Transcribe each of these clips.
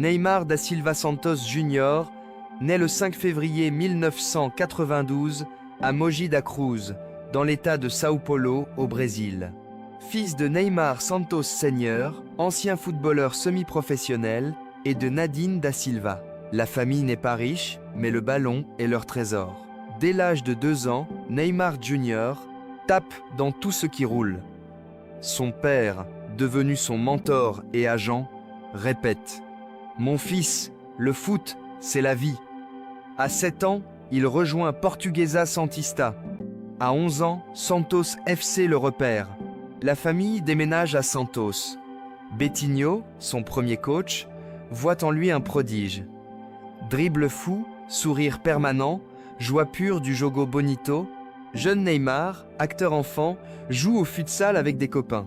Neymar da Silva Santos Jr. naît le 5 février 1992 à Mogi da Cruz, dans l'état de São Paulo, au Brésil. Fils de Neymar Santos Sr., ancien footballeur semi-professionnel, et de Nadine da Silva. La famille n'est pas riche, mais le ballon est leur trésor. Dès l'âge de 2 ans, Neymar Jr. tape dans tout ce qui roule. Son père, devenu son mentor et agent, répète « Mon fils, le foot, c'est la vie ». À 7 ans, il rejoint Portuguesa Santista. À 11 ans, Santos FC le repère. La famille déménage à Santos. Betinho, son premier coach, voit en lui un prodige. Dribble fou, sourire permanent, joie pure du jogo bonito, jeune Neymar, acteur enfant, joue au futsal avec des copains.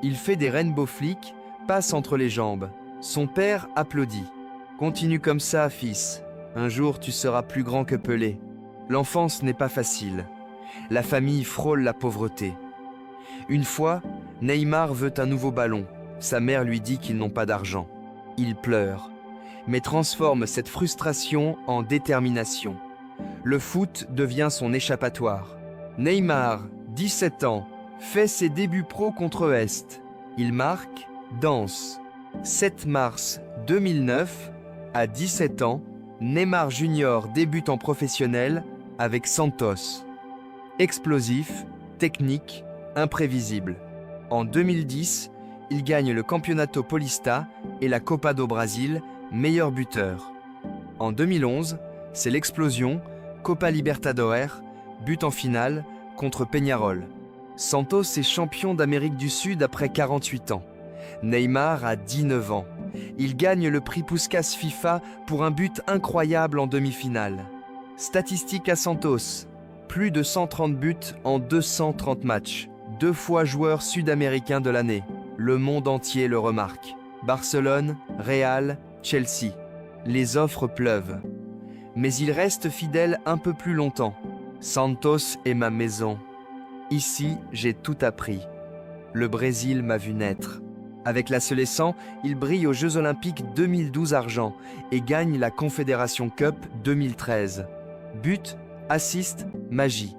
Il fait des rainbow flicks, passe entre les jambes. Son père applaudit. « Continue comme ça, fils. Un jour, tu seras plus grand que Pelé. » L'enfance n'est pas facile. La famille frôle la pauvreté. Une fois, Neymar veut un nouveau ballon. Sa mère lui dit qu'ils n'ont pas d'argent. Il pleure, mais transforme cette frustration en détermination. Le foot devient son échappatoire. Neymar, 17 ans, fait ses débuts pro contre Est. Il marque, danse. 7 mars 2009, à 17 ans, Neymar Jr. débute en professionnel avec Santos. Explosif, technique, imprévisible. En 2010, il gagne le Campeonato Paulista et la Copa do Brasil, meilleur buteur. En 2011, c'est l'explosion, Copa Libertadores, but en finale contre Peñarol. Santos est champion d'Amérique du Sud après 48 ans. Neymar a 19 ans. Il gagne le prix Puskás FIFA pour un but incroyable en demi-finale. Statistique à Santos, plus de 130 buts en 230 matchs, 2 fois joueur sud-américain de l'année. Le monde entier le remarque. Barcelone, Real, Chelsea. Les offres pleuvent. Mais il reste fidèle un peu plus longtemps. Santos est ma maison. Ici, j'ai tout appris. Le Brésil m'a vu naître. Avec la Seleção, il brille aux Jeux Olympiques 2012 argent et gagne la Confédération Cup 2013. But, assist, magie.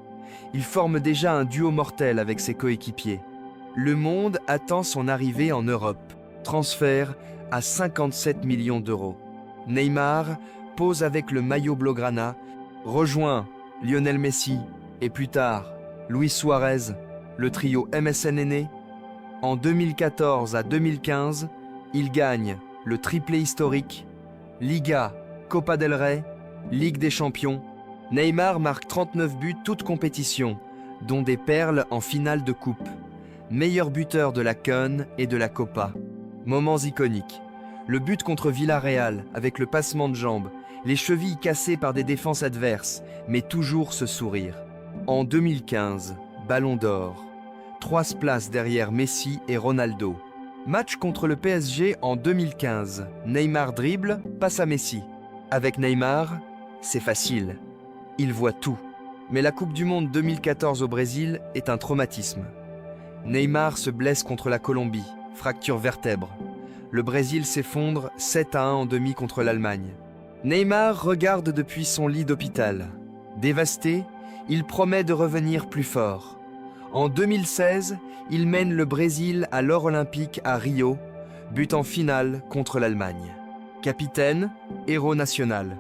Il forme déjà un duo mortel avec ses coéquipiers. Le monde attend son arrivée en Europe. Transfert à 57 millions d'euros. Neymar pose avec le maillot blaugrana, rejoint Lionel Messi et plus tard Luis Suarez, le trio MSN est né. En 2014 à 2015, il gagne le triplé historique, Liga, Copa del Rey, Ligue des Champions. Neymar marque 39 buts toutes compétitions, dont des perles en finale de coupe. Meilleur buteur de la CON et de la Copa. Moments iconiques. Le but contre Villarreal avec le passement de jambes, les chevilles cassées par des défenses adverses, mais toujours ce sourire. En 2015, Ballon d'Or. 3 places derrière Messi et Ronaldo. Match contre le PSG en 2015. Neymar dribble, passe à Messi. Avec Neymar, c'est facile. Il voit tout. Mais la Coupe du Monde 2014 au Brésil est un traumatisme. Neymar se blesse contre la Colombie, fracture vertèbre. Le Brésil s'effondre 7-1 en demi contre l'Allemagne. Neymar regarde depuis son lit d'hôpital. Dévasté, il promet de revenir plus fort. En 2016, il mène le Brésil à l'or olympique à Rio, but en finale contre l'Allemagne. Capitaine, héros national.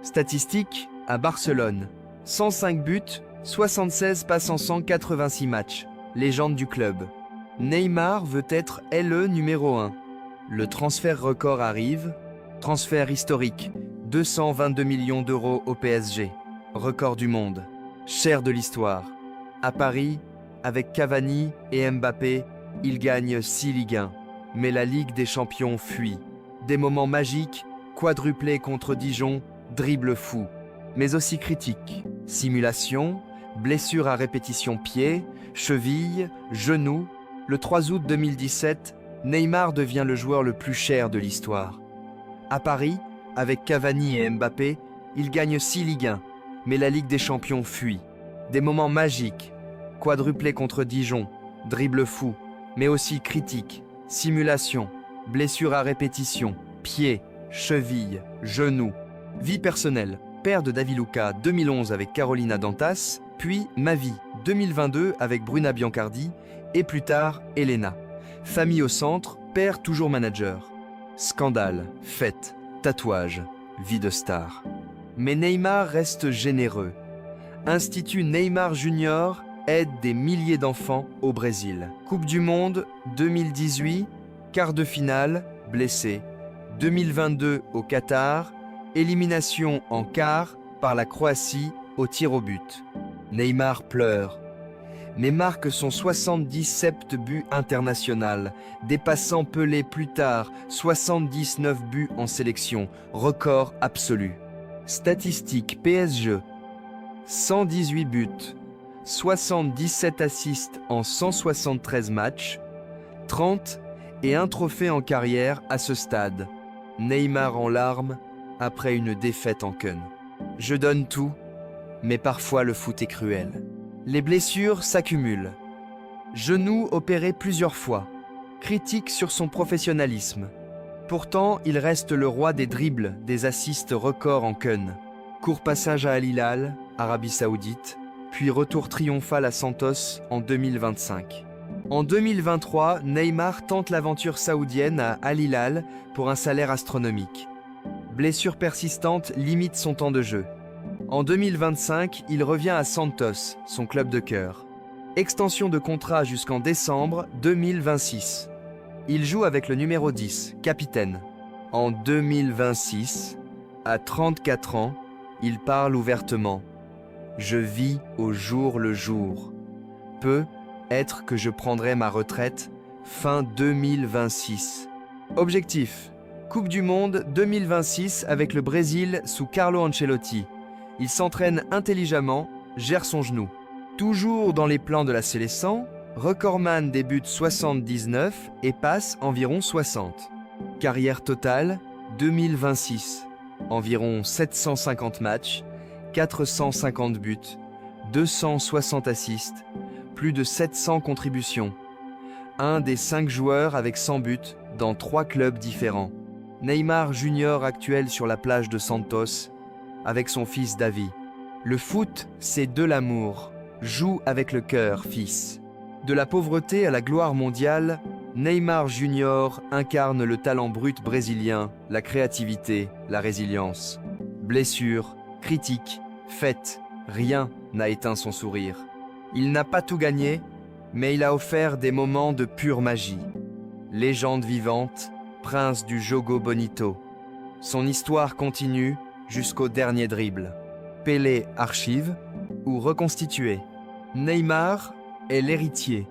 Statistique à Barcelone. 105 buts, 76 passes en 186 matchs. Légende du club. Neymar veut être LE numéro 1. Le transfert record arrive. Transfert historique. 222 millions d'euros au PSG. Record du monde. Cher de l'histoire. À Paris, avec Cavani et Mbappé, il gagne 6 Ligue 1. Mais la Ligue des Champions fuit. Des moments magiques, quadruplé contre Dijon, dribble fou. Mais aussi critique. Simulation, blessure à répétition pied, cheville, genou. Le 3 août 2017, Neymar devient le joueur le plus cher de l'histoire. À Paris, avec Cavani et Mbappé, il gagne 6 Ligue 1. Mais la Ligue des Champions fuit. Des moments magiques. Quadruplé contre Dijon, dribble fou, mais aussi critique, simulation, blessure à répétition, pied, cheville, genou. Vie personnelle, père de David Luca 2011 avec Carolina Dantas, puis Ma vie 2022 avec Bruna Biancardi et plus tard Elena. Famille au centre, père toujours manager. Scandale, fête, tatouage, vie de star. Mais Neymar reste généreux. Institut Neymar Junior aide des milliers d'enfants au Brésil. Coupe du Monde 2018, quart de finale, blessé. 2022 au Qatar, élimination en quart par la Croatie au tir au but. Neymar pleure, mais marque son 77e but international, dépassant Pelé plus tard, 79 buts en sélection, record absolu. Statistique PSG, 118 buts, 77 assists en 173 matchs, 30 et un trophée en carrière à ce stade. Neymar en larmes après une défaite en Cannes. Je donne tout, mais parfois le foot est cruel. Les blessures s'accumulent. Genou opéré plusieurs fois. Critique sur son professionnalisme. Pourtant, il reste le roi des dribbles, des assists records en Cannes. Court passage à Al Hilal, Arabie Saoudite, puis retour triomphal à Santos en 2025. En 2023, Neymar tente l'aventure saoudienne à Al Hilal pour un salaire astronomique. Blessure persistante limite son temps de jeu. En 2025, il revient à Santos, son club de cœur. Extension de contrat jusqu'en décembre 2026. Il joue avec le numéro 10, capitaine. En 2026, à 34 ans, il parle ouvertement. Je vis au jour le jour. Peut-être que je prendrai ma retraite fin 2026. Objectif: Coupe du Monde 2026 avec le Brésil sous Carlo Ancelotti. Il s'entraîne intelligemment, gère son genou. Toujours dans les plans de la Séleção, recordman débute 79 et passe environ 60. Carrière totale 2026. Environ 750 matchs, 450 buts, 260 assists, plus de 700 contributions. Un des 5 joueurs avec 100 buts dans 3 clubs différents. Neymar Junior actuel sur la plage de Santos avec son fils Davi. Le foot, c'est de l'amour. Joue avec le cœur, fils. De la pauvreté à la gloire mondiale, Neymar Junior incarne le talent brut brésilien, la créativité, la résilience. Blessures, critiques, fêtes, rien n'a éteint son sourire. Il n'a pas tout gagné, mais il a offert des moments de pure magie. Légende vivante, prince du Jogo Bonito. Son histoire continue jusqu'au dernier dribble. Pelé archive ou reconstitué. Neymar est l'héritier.